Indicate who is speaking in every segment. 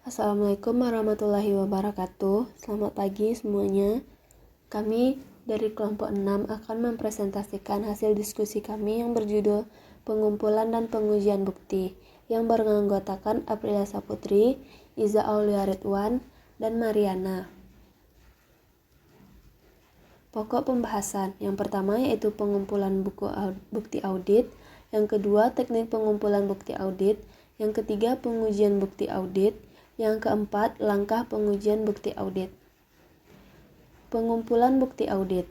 Speaker 1: Assalamualaikum warahmatullahi wabarakatuh. Selamat pagi semuanya. Kami dari kelompok 6 akan mempresentasikan hasil diskusi kami yang berjudul Pengumpulan dan Pengujian Bukti yang beranggotakan Aprilia Saputri, Iza Aulia Ridwan, dan Mariana. Pokok pembahasan yang pertama yaitu pengumpulan bukti audit, yang kedua teknik pengumpulan bukti audit, yang ketiga pengujian bukti audit, yang keempat langkah pengujian bukti audit. Pengumpulan bukti audit.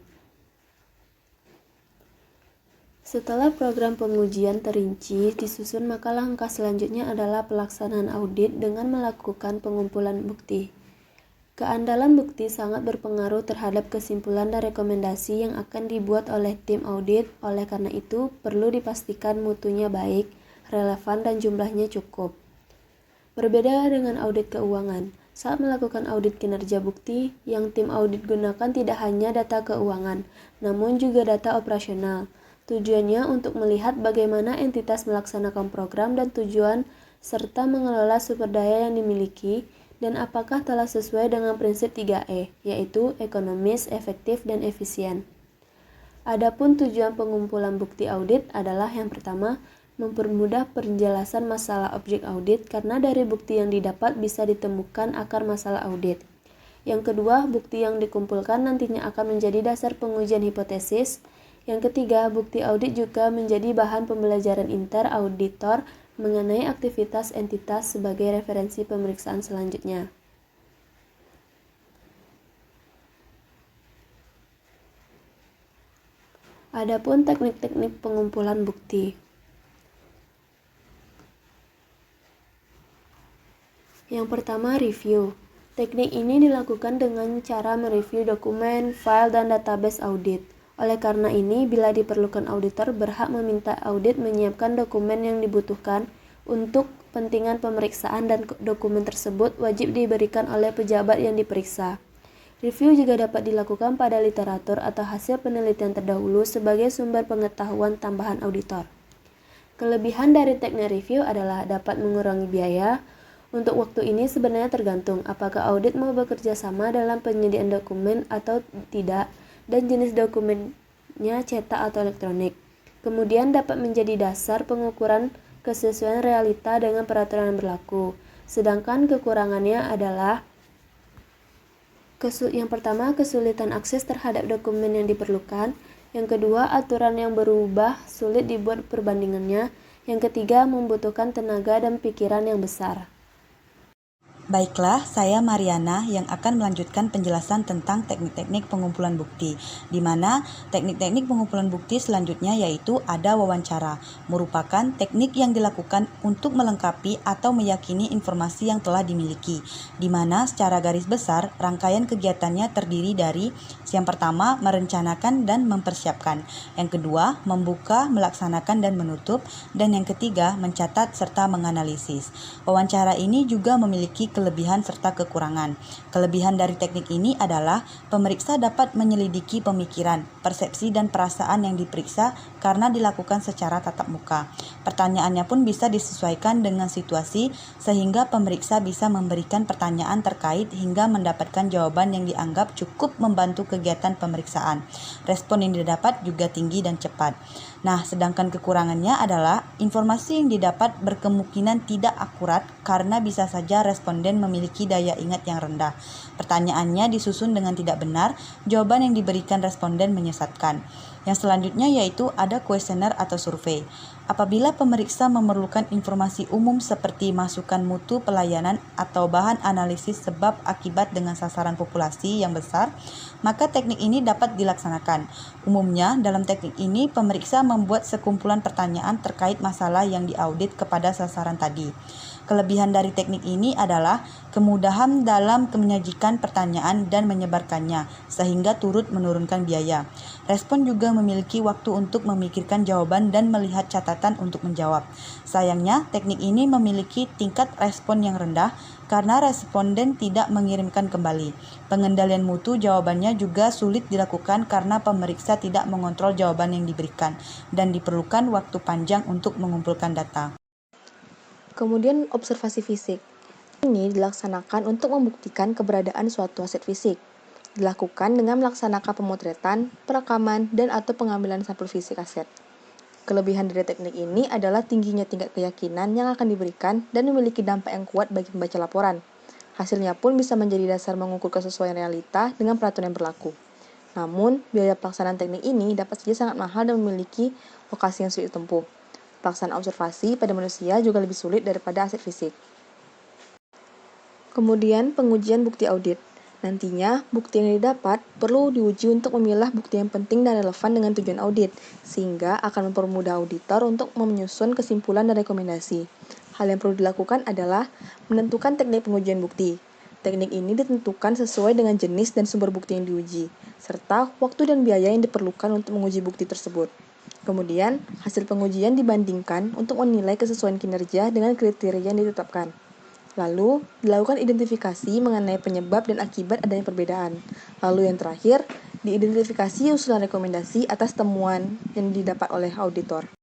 Speaker 1: Setelah program pengujian terinci disusun, maka langkah selanjutnya adalah pelaksanaan audit dengan melakukan pengumpulan bukti. Keandalan bukti sangat berpengaruh terhadap kesimpulan dan rekomendasi yang akan dibuat oleh tim audit. Oleh karena itu, perlu dipastikan mutunya baik, relevan, dan jumlahnya cukup. Berbeda dengan audit keuangan, saat melakukan audit kinerja bukti, yang tim audit gunakan tidak hanya data keuangan, namun juga data operasional. Tujuannya untuk melihat bagaimana entitas melaksanakan program dan tujuan, serta mengelola sumber daya yang dimiliki, dan apakah telah sesuai dengan prinsip 3E, yaitu ekonomis, efektif, dan efisien. Adapun tujuan pengumpulan bukti audit adalah yang pertama, mempermudah penjelasan masalah objek audit karena dari bukti yang didapat bisa ditemukan akar masalah audit. Yang kedua, bukti yang dikumpulkan nantinya akan menjadi dasar pengujian hipotesis. Yang ketiga, bukti audit juga menjadi bahan pembelajaran inter-auditor mengenai aktivitas entitas sebagai referensi pemeriksaan selanjutnya. Adapun teknik-teknik pengumpulan bukti. Yang pertama, review. Teknik ini dilakukan dengan cara mereview dokumen, file, dan database audit. Oleh karena ini, bila diperlukan auditor berhak meminta audit menyiapkan dokumen yang dibutuhkan untuk kepentingan pemeriksaan dan dokumen tersebut wajib diberikan oleh pejabat yang diperiksa. Review juga dapat dilakukan pada literatur atau hasil penelitian terdahulu sebagai sumber pengetahuan tambahan auditor. Kelebihan dari teknik review adalah dapat mengurangi biaya. Untuk waktu ini sebenarnya tergantung apakah audit mau bekerja sama dalam penyediaan dokumen atau tidak, dan jenis dokumennya cetak atau elektronik. Kemudian dapat menjadi dasar pengukuran kesesuaian realita dengan peraturan yang berlaku. Sedangkan kekurangannya adalah yang pertama, kesulitan akses terhadap dokumen yang diperlukan. Yang kedua, aturan yang berubah sulit dibuat perbandingannya. Yang ketiga, membutuhkan tenaga dan pikiran yang besar.
Speaker 2: Baiklah, saya Mariana yang akan melanjutkan penjelasan tentang teknik-teknik pengumpulan bukti, di mana teknik-teknik pengumpulan bukti selanjutnya yaitu ada wawancara, merupakan teknik yang dilakukan untuk melengkapi atau meyakini informasi yang telah dimiliki, di mana secara garis besar rangkaian kegiatannya terdiri dari yang pertama, merencanakan dan mempersiapkan, yang kedua, membuka, melaksanakan dan menutup, dan yang ketiga, mencatat serta menganalisis. Wawancara ini juga memiliki kelebihan serta kekurangan. Kelebihan dari teknik ini adalah pemeriksa dapat menyelidiki pemikiran, persepsi, dan perasaan yang diperiksa karena dilakukan secara tatap muka. Pertanyaannya pun bisa disesuaikan dengan situasi sehingga pemeriksa bisa memberikan pertanyaan terkait hingga mendapatkan jawaban yang dianggap cukup membantu kegiatan pemeriksaan. Respon yang didapat juga tinggi dan cepat. Nah, sedangkan kekurangannya adalah informasi yang didapat berkemungkinan tidak akurat karena bisa saja responden memiliki daya ingat yang rendah. Pertanyaannya disusun dengan tidak benar, jawaban yang diberikan responden menyesatkan. Yang selanjutnya yaitu ada kuesioner atau survei. Apabila pemeriksa memerlukan informasi umum seperti masukan mutu pelayanan atau bahan analisis sebab akibat dengan sasaran populasi yang besar, maka teknik ini dapat dilaksanakan. Umumnya, dalam teknik ini pemeriksa membuat sekumpulan pertanyaan terkait masalah yang diaudit kepada sasaran tadi. Kelebihan dari teknik ini adalah kemudahan dalam menyajikan pertanyaan dan menyebarkannya, sehingga turut menurunkan biaya. Respon juga memiliki waktu untuk memikirkan jawaban dan melihat catatan untuk menjawab. Sayangnya, teknik ini memiliki tingkat respon yang rendah karena responden tidak mengirimkan kembali. Pengendalian mutu jawabannya juga sulit dilakukan karena pemeriksa tidak mengontrol jawaban yang diberikan dan diperlukan waktu panjang untuk mengumpulkan data.
Speaker 1: Kemudian observasi fisik.
Speaker 3: Ini dilaksanakan untuk membuktikan keberadaan suatu aset fisik. Dilakukan dengan melaksanakan pemotretan, perekaman, dan atau pengambilan sampel fisik aset. Kelebihan dari teknik ini adalah tingginya tingkat keyakinan yang akan diberikan dan memiliki dampak yang kuat bagi pembaca laporan. Hasilnya pun bisa menjadi dasar mengukur kesesuaian realita dengan peraturan yang berlaku. Namun, biaya pelaksanaan teknik ini dapat saja sangat mahal dan memiliki lokasi yang sulit ditempuh. Pelaksanaan observasi pada manusia juga lebih sulit daripada aset fisik. Kemudian, pengujian bukti audit. Nantinya, bukti yang didapat perlu diuji untuk memilah bukti yang penting dan relevan dengan tujuan audit, sehingga akan mempermudah auditor untuk menyusun kesimpulan dan rekomendasi. Hal yang perlu dilakukan adalah menentukan teknik pengujian bukti. Teknik ini ditentukan sesuai dengan jenis dan sumber bukti yang diuji, serta waktu dan biaya yang diperlukan untuk menguji bukti tersebut. Kemudian, hasil pengujian dibandingkan untuk menilai kesesuaian kinerja dengan kriteria yang ditetapkan. Lalu, dilakukan identifikasi mengenai penyebab dan akibat adanya perbedaan. Lalu yang terakhir, diidentifikasi usulan rekomendasi atas temuan yang didapat oleh auditor.